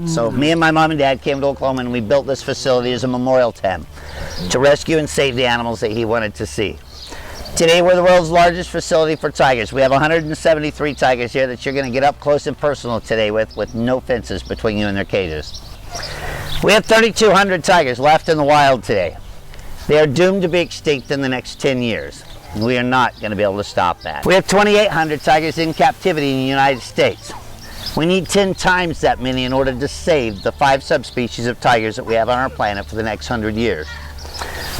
So me and my mom and dad came to Oklahoma and we built this facility as a memorial to him to rescue and save the animals that he wanted to see. Today we're the world's largest facility for tigers. We have 173 tigers here that you're going to get up close and personal today with no fences between you and their cages. We have 3,200 tigers left in the wild today. They are doomed to be extinct in the next 10 years. We are not going to be able to stop that. We have 2,800 tigers in captivity in the United States. We need 10 times that many in order to save the 5 subspecies of tigers that we have on our planet for the next 100 years.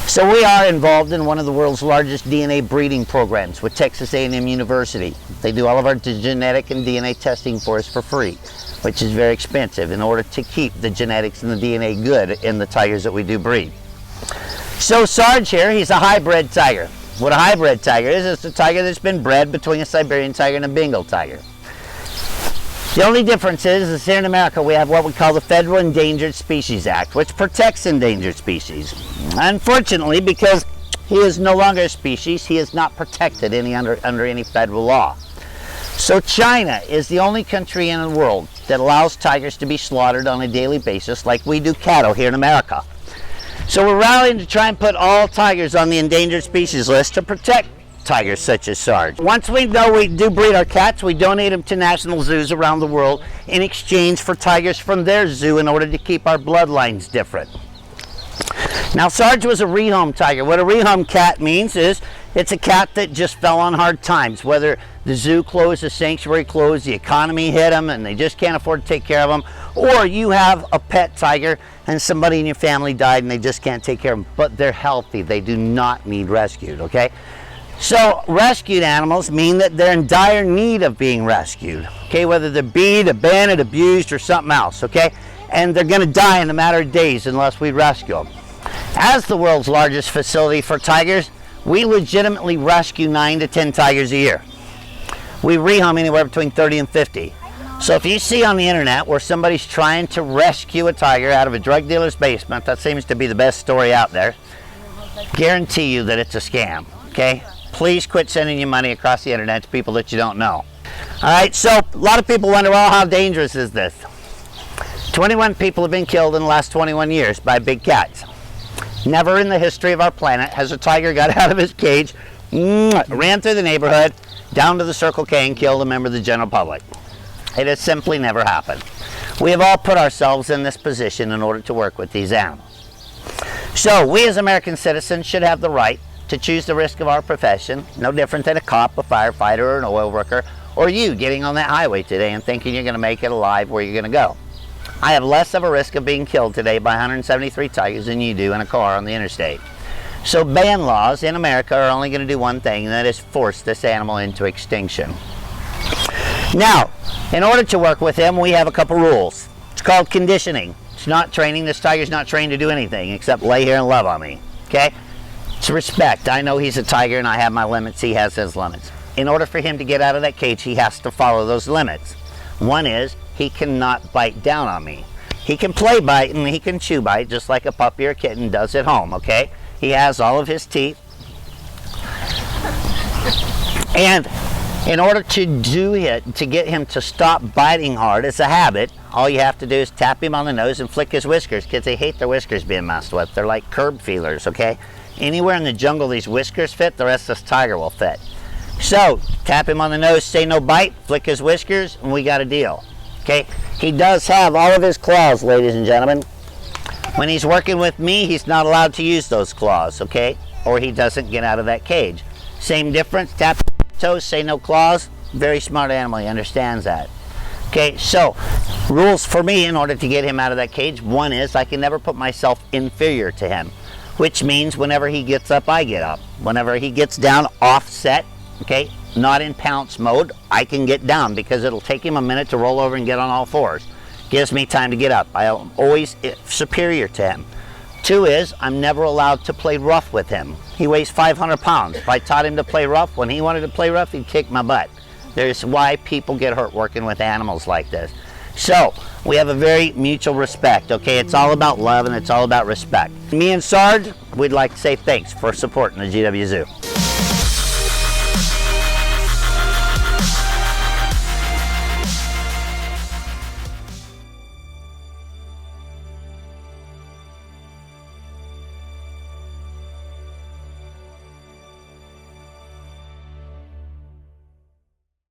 So we are involved in one of the world's largest DNA breeding programs with Texas A&M University. They do all of our genetic and DNA testing for us for free, which is very expensive in order to keep the genetics and the DNA good in the tigers that we do breed. So Sarge here, he's a hybrid tiger. What a hybrid tiger is, it's a tiger that's been bred between a Siberian tiger and a Bengal tiger. The only difference is here in America we have what we call the Federal Endangered Species Act, which protects endangered species. Unfortunately, because he is no longer a species, he is not protected under any federal law. So China is the only country in the world that allows tigers to be slaughtered on a daily basis like we do cattle here in America. So we're rallying to try and put all tigers on the endangered species list to protect tigers such as Sarge. Once we know we do breed our cats, we donate them to national zoos around the world in exchange for tigers from their zoo in order to keep our bloodlines different. Now Sarge was a rehome tiger. What a rehome cat means is it's a cat that just fell on hard times, whether the zoo closed, the sanctuary closed, the economy hit them and they just can't afford to take care of them, or you have a pet tiger and somebody in your family died and they just can't take care of them, but they're healthy, they do not need rescued, okay? So rescued animals mean that they're in dire need of being rescued, okay, whether they're beat, abandoned, abused, or something else, okay? And they're going to die in a matter of days unless we rescue them. As the world's largest facility for tigers, we legitimately rescue 9 to 10 tigers a year. We rehome anywhere between 30 and 50. So if you see on the internet where somebody's trying to rescue a tiger out of a drug dealer's basement, that seems to be the best story out there, guarantee you that it's a scam, okay? Please quit sending your money across the internet to people that you don't know. All right, so a lot of people wonder, well, how dangerous is this? 21 people have been killed in the last 21 years by big cats. Never in the history of our planet has a tiger got out of his cage, ran through the neighborhood, down to the Circle K and killed a member of the general public. It has simply never happened. We have all put ourselves in this position in order to work with these animals. So we as American citizens should have the right to choose the risk of our profession, no different than a cop, a firefighter, or an oil worker, or you getting on that highway today and thinking you're going to make it alive where you're going to go. I have less of a risk of being killed today by 173 tigers than you do in a car on the interstate. So ban laws in America are only going to do one thing, and that is force this animal into extinction. Now, in order to work with him, we have a couple rules. It's called conditioning. It's not training. This tiger's not trained to do anything except lay here and love on me, okay? It's respect. I know he's a tiger and I have my limits. He has his limits. In order for him to get out of that cage, he has to follow those limits. One is he cannot bite down on me. He can play bite and he can chew bite just like a puppy or kitten does at home, okay? He has all of his teeth. And in order to do it, to get him to stop biting hard, it's a habit, all you have to do is tap him on the nose and flick his whiskers. Kids, they hate their whiskers being messed with. They're like curb feelers, okay? Anywhere in the jungle these whiskers fit, the rest of this tiger will fit. So, tap him on the nose, say no bite, flick his whiskers, and we got a deal, okay? He does have all of his claws, ladies and gentlemen. When he's working with me, he's not allowed to use those claws, okay? Or he doesn't get out of that cage. Same difference, tap toes, say no claws. Very smart animal, he understands that. Okay, so rules for me in order to get him out of that cage. One is I can never put myself inferior to him, which means whenever he gets up, I get up. Whenever he gets down, offset, okay, not in pounce mode, I can get down because it'll take him a minute to roll over and get on all fours. Gives me time to get up. I'm always superior to him. Two is I'm never allowed to play rough with him. He weighs 500 pounds. If I taught him to play rough, when he wanted to play rough, he'd kick my butt. There's why people get hurt working with animals like this. So we have a very mutual respect, okay? It's all about love and it's all about respect. Me and Sarge, we'd like to say thanks for supporting the GW Zoo.